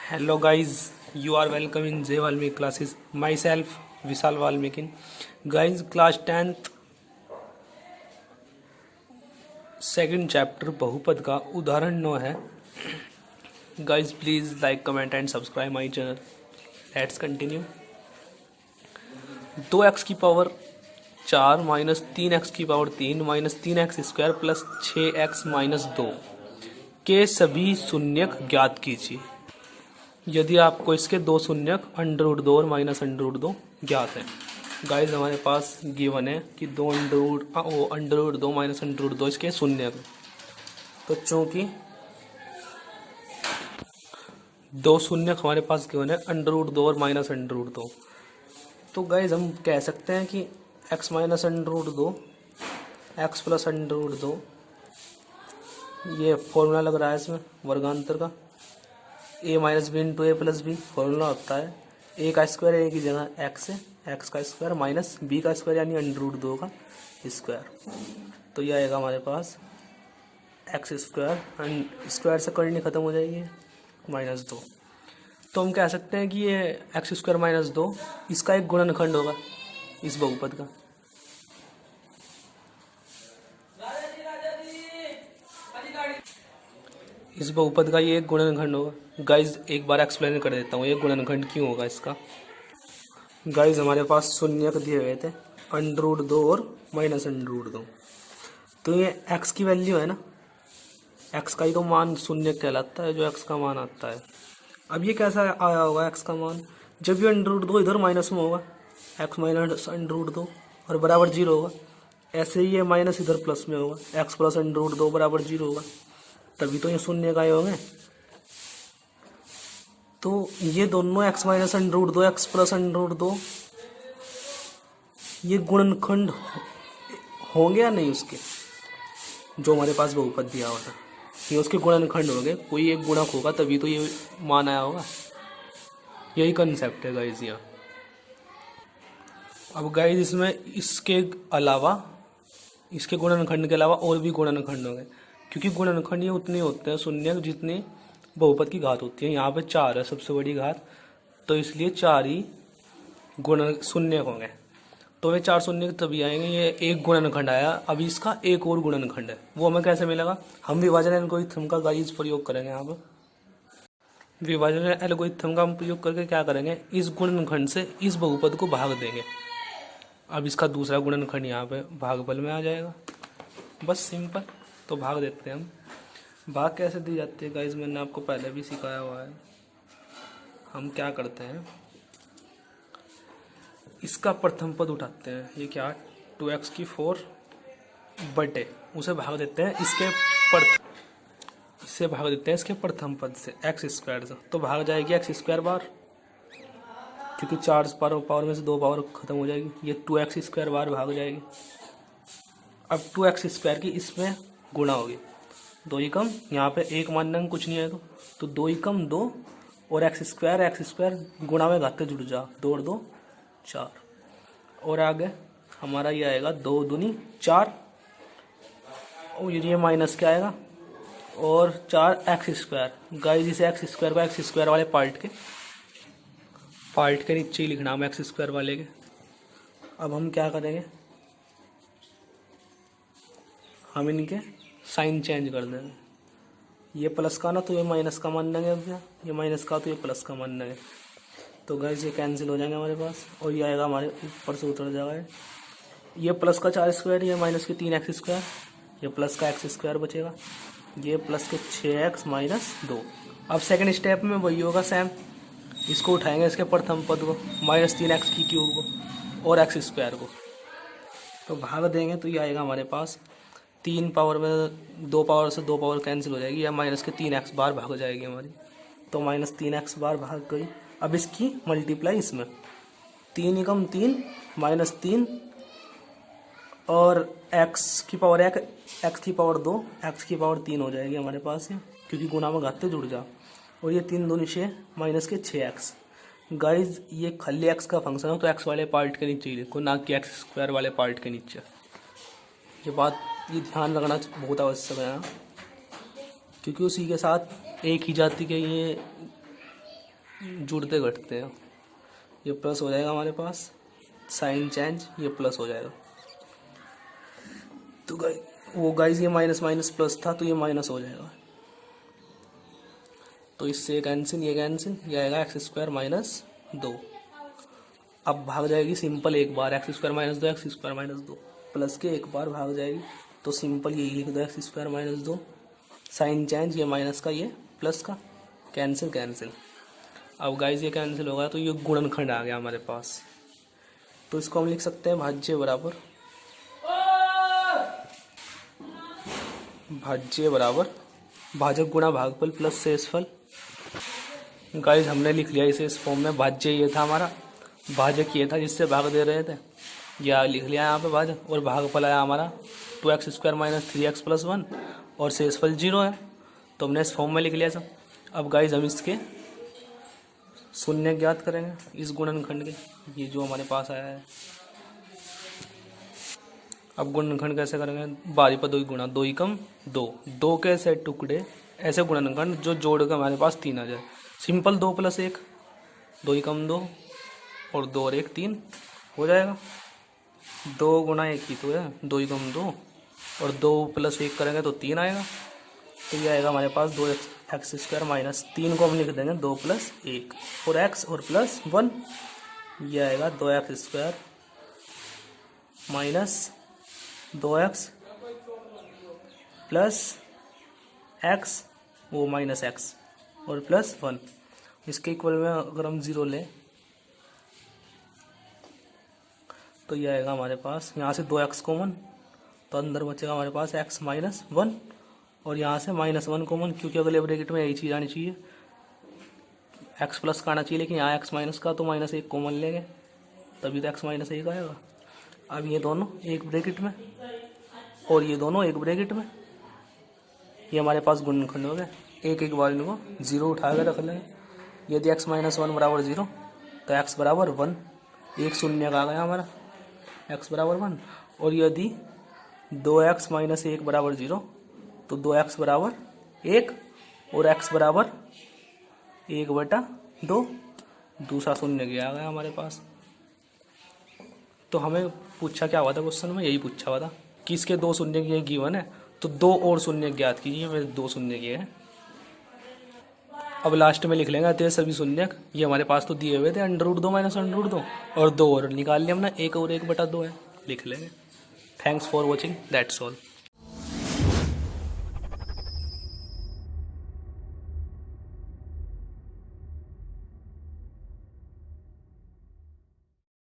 Hello guys, you are welcome in J Valmiki classes. Myself Vishal Valmiki. Guys, class 10th second chapter बहुपद का उदाहरण 9 है. Guys, please like, comment and subscribe my channel. Let's continue. 2x की power 4 minus 3x की power 3 minus 3x square plus 6x minus 2 के सभी शून्यक ज्ञात कीजिए. यदि आपको इसके दो शून्यक √2 और -√2 ज्ञात है. गाइस हमारे पास गिवन है कि दो √2 -√2 इसके शून्यक. तो चूंकि दो शून्यक हमारे पास गिवन है √2 और -√2, तो गाइस हम कह सकते हैं कि x माइनस √2 x प्लस √2, ये फॉर्मूला लग रहा है इसमें वर्गांतर का. a minus b into a plus b formula होता है. a का स्क्वायर a की जगह x है, x का स्क्वायर माइनस b का स्क्वायर यानी √2 का स्क्वायर. तो ये आएगा हमारे पास x स्क्वायर, एंड स्क्वायर से करनी खत्म हो जाएगी -2. तो हम कह सकते हैं कि ये x स्क्वायर -2 इसका एक गुणनखंड होगा इस बहुपद का. इस बहुपद का ये एक गुणनखंड होगा. गाइज एक बार एक्सप्लेन कर देता हूँ ये गुणनखंड क्यों होगा इसका. गाइज हमारे पास शून्यक दिए हुए थे √2 और -√2. तो ये x की वैल्यू है ना, x का ही तो मान शून्यक कहलाता है जो x का मान आता है. अब ये कैसा आया होगा x का मान, जब ये √2 इधर माइनस में होगा x माइनस √2 और बराबर 0 होगा, ऐसे ही ये माइनस इधर प्लस में होगा x प्लस √2 बराबर 0 होगा, तभी तो ये शून्य का होंगे. तो ये दोनों x माइनस √2 x प्लस √2 ये गुणनखंड होंगे या नहीं उसके, जो हमारे पास बहुपद दिया हुआ था ये उसके गुणनखंड होंगे. कोई एक गुणक होगा तभी तो ये मान आया होगा. यही कंसेप्ट है गाइज यहाँ. अब गाइज इसमें इसके अलावा, इसके गुणनखंड के अलावा और भी गुणनखंड होंगे, क्योंकि गुणनखंड ये उतने होते हैं शून्यक जितनी बहुपद की घात होती है. यहाँ पे 4 है सबसे बड़ी घात, तो इसलिए 4 ही शून्यक होंगे. तो ये 4 शून्यक तभी आएंगे. ये एक गुणनखंड आया, अभी इसका एक और गुणनखंड है, वो हमें कैसे मिलेगा. हम विभाजन एल्गोरिथम का गाइस प्रयोग करेंगे. यहाँ पर विभाजन एल्गोरिथम का हम प्रयोग करके क्या करेंगे, इस गुणनखंड से इस बहुपद को भाग देंगे. अब इसका दूसरा गुणनखंड यहाँ पे भागफल में आ जाएगा, बस सिंपल. तो भाग देते हैं हम. भाग कैसे दी जाती है गाइस, मैंने आपको पहले भी सिखाया हुआ है. हम क्या करते हैं, इसका प्रथम पद उठाते हैं. ये क्या 2x की 4 बटे उसे भाग देते हैं इससे भाग देते हैं इसके प्रथम पद से x स्क्वायर से. तो भाग जाएगी x स्क्वायर बार, क्योंकि 4 पावर में से 2 पावर खत्म हो जाएगी. ये 2x स्क्वायर बार भाग जाएगी. अब 2x स्क्वायर की इसमें गुणा होगी, 2 ही कम, यहाँ पे एक मानने कुछ नहीं है तो 2 ही कम 2 और x स्क्वायर गुणा में घाते जुड़ जा, 2 और 2 4. और आगे हमारा ये आएगा 2 दूनी 4, और ये माइनस क्या आएगा और 4x स्क्वायर. गाइस इसे x स्क्वायर को x स्क्वायर वाले पार्ट के नीचे ही लिखना हम x स्क्वायर वाले के. अब हम क्या करेंगे, हम इनके साइन चेंज कर देंगे. ये प्लस का ना तो ये माइनस का मान लेंगे, ये माइनस का तो ये प्लस का मान लेंगे. तो गाइस ये कैंसिल हो जाएंगे हमारे पास, और ये आएगा हमारे ऊपर से उतर जाएगा. ये प्लस का 4 स्क्वायर, ये माइनस के 3x स्क्वायर, ये प्लस का x स्क्वायर बचेगा, ये प्लस के 6x माइनस 2. अब सेकंड स्टेप में वही होगा सेम, इसको उठाएंगे इसके प्रथम पद को -3x की क्यूब को और x स्क्वायर को, तो भाग देंगे. तो ये आएगा हमारे पास 3 पावर में 2 पावर से 2 पावर कैंसिल हो जाएगी, या माइनस के 3x बार भाग जाएगी हमारी. तो -3x बार भाग गई. अब इसकी मल्टीप्लाई इसमें 3 ही कम 3 -3 और x की पावर 1 x की पावर 2 x की पावर 3 हो जाएगी हमारे पास ये, क्योंकि गुणा में घाते जुड़ जा. और ये 3 दूनी 6 माइनस के 6x. गाइज ये खाली x का फंक्शन हो तो x वाले पार्ट के नीचे ही लिखो, ना कि x स्क्वायर वाले पार्ट के नीचे. ये ध्यान रखना बहुत आवश्यक है, क्योंकि उसी के साथ एक ही जाति के ये जुड़ते घटते हैं। ये प्लस हो जाएगा हमारे पास, साइन चेंज ये प्लस हो जाएगा। तो गाइस ये माइनस माइनस प्लस था तो ये माइनस हो जाएगा। तो इससे ये कैंसिल, ये आएगा एक्स स्क्वायर माइनस 2। अब भाग जाएगी सिंपल एक बार, x square minus 2 x square minus 2 plus के एक बार भाग जाएगी तो सिंपल यही लिख दो x square minus 2, sign change ये माइनस का ये प्लस का, कैंसिल कैंसिल। अब गाइस ये कैंसिल होगा तो ये गुणनखंड आ गया हमारे पास। तो इसको हम लिख सकते हैं भाज्य बराबर भाजक गुणा भागफल प्लस शेषफल। गाइस हमने लिख लिया इसे इस फॉर्म में। भाज्य ये था हमारा, भाजक ये था जिससे भाग दे रहे थे, या लिख लिया यहाँ पे भाजक, और भागफल आया हमारा 2x square minus 3x plus 1 और शेषफल 0 है, तो हमने इस फॉर्म में लिख लिया सब। अब गाइस हम इसके शून्य ज्ञात करेंगे इस गुणनखंड के, ये जो हमारे पास आया है। अब गुणनखंड कैसे करेंगे, बारी पर 2 गुणा 2 एकम 2, 2 के ऐसे टुकड़े ऐसे गुणनखंड जो जोड़ कर हमारे पास 3 आ जाए। सिंपल 2 प्लस 1 2 एकम 2 और 2 और 1 3 हो जाएगा। 2 गुणा 1 ही तो है, 2 एकम 2 और 2 प्लस 1 करेंगे तो 3 आएगा। तो ये आएगा हमारे पास 2x स्क्वायर माइनस 3 को हम लिख देंगे 2 प्लस 1 और x और प्लस 1, ये आएगा 2x square minus 2x plus x वो माइनस x और प्लस 1। इसके इक्वल में अगर हम 0 लें तो ये आएगा हमारे पास, यहाँ से 2x कॉमन तो अंदर बचेगा हमारे पास x माइनस 1 और यहाँ से माइनस 1 कॉमन, क्योंकि अगले ब्रैकेट में यही चीज़ आनी चाहिए, x प्लस का आना चाहिए, लेकिन यहाँ x माइनस का तो माइनस 1 कॉमन लेंगे तभी तो x माइनस 1 आएगा। अब ये दोनों एक ब्रैकेट में और ये दोनों एक ब्रैकेट में, ये हमारे पास गुणनखंड हो गए। एक एक बार इनको 0 उठा कर रख लेंगे। यदि x माइनस 1 बराबर 0 तो x बराबर 1, एक शून्य का आ गया हमारा x बराबर 1। और यदि 2x माइनस 1 बराबर 0 तो 2x बराबर 1 और x बराबर 1/2, दूसरा शून्य आ गया हमारे पास। तो हमें पूछा क्या हुआ था क्वेश्चन में, यही पूछा हुआ था कि इसके 2 शून्य की गिवन है तो 2 और शून्य ज्ञात कीजिए। मेरे 2 शून्य किए हैं। अब लास्ट में लिख लेंगे अतः सभी शून्य, ये हमारे पास तो दिए हुए थे √2 माइनस √2 और 2 और निकाल लिया हमने, 1 और 1/2 है, लिख लेंगे। Thanks for watching, that's all.